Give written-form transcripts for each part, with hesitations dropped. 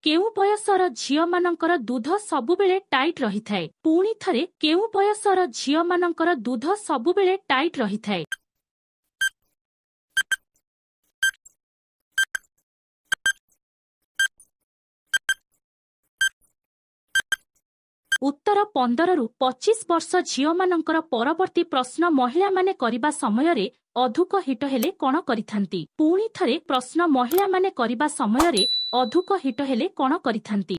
केउ बयसर झिଅମାନଙ୍କର दूध ସବୁବେଳେ टाइट रहिଥାଏ? पुणी थरे केउ बयसर झिଅମାନଙ୍କର दूध ସବୁବେଳେ टाइट रहिଥାଏ? उत्तर 15 ରୁ 25 वर्ष झिଅମାନଙ୍କର परवर्ती प्रश्न महिलाମାନେ କରିବା ସମୟରେ ଅଧିକ ହିଟ ହେଲେ କଣ କରିଥାନ୍ତି? ପୁଣି ଥରେ ପ୍ରଶ୍ନ ମହିଳାମାନେ କରିବା ସମୟରେ ଅଧିକ ହିଟ ହେଲେ କଣ କରିଥାନ୍ତି?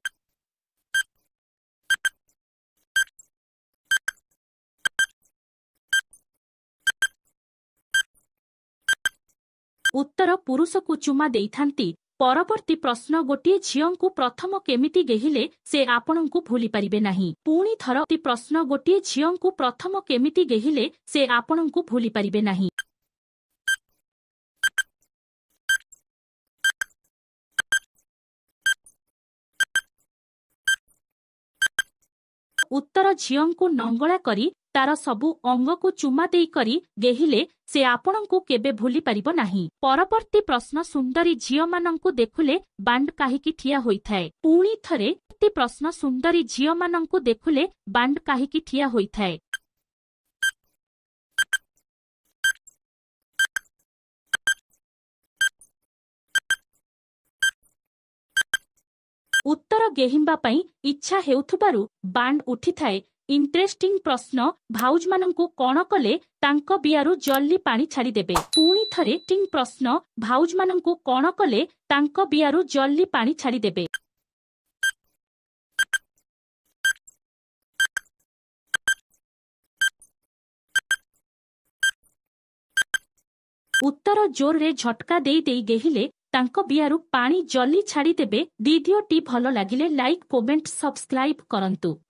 उत्तर पुरुषକୁ ଚୁମା ଦେଇଥାନ୍ତି। परवर्ती प्रश्न गोटे झीओं प्रथम केमिति गेहिले से आपणଙ୍କୁ भूली परिबे नहीं? पुणी थर प्रश्न गोटे झीओं प्रथम केमिति गेहिले से आपणଙ୍କୁ भूली परिबे नहीं? उत्तर झीओं नंगला करी तार सबु अंग को चुमा देई करी गेहिले से आपणଙ୍କୁ केबे भूली परिबो नाही? परवर्ती प्रश्न सुंदरी झीओ मानंकु देखुले बांड काहिकी ठिया होइथाए? पुणी थरे प्रश्न सुंदरी झीओ मानंकु देखुले बांड काहिकी ठिया होइथाए? उत्तर गेहिंबा पई इच्छा हेउथुबारु बांड उठिथाए। इंटरेस्टिंग प्रश्न भाउज मानंकु कोण कले तांको बियारु जल्दी पानी छाड़ी देबे? पुणी थरे प्रश्न भाउज मानंकु कोण कले तांको बियारु जल्दी पानी छाड़ी देबे? उत्तर जोर रे झटका देई देई गेहिले तांको बियारु पानी जल्दी छाड़ी देबे। वीडियोटी भलो लागिले लाइक कमेंट सब्सक्राइब करंतु।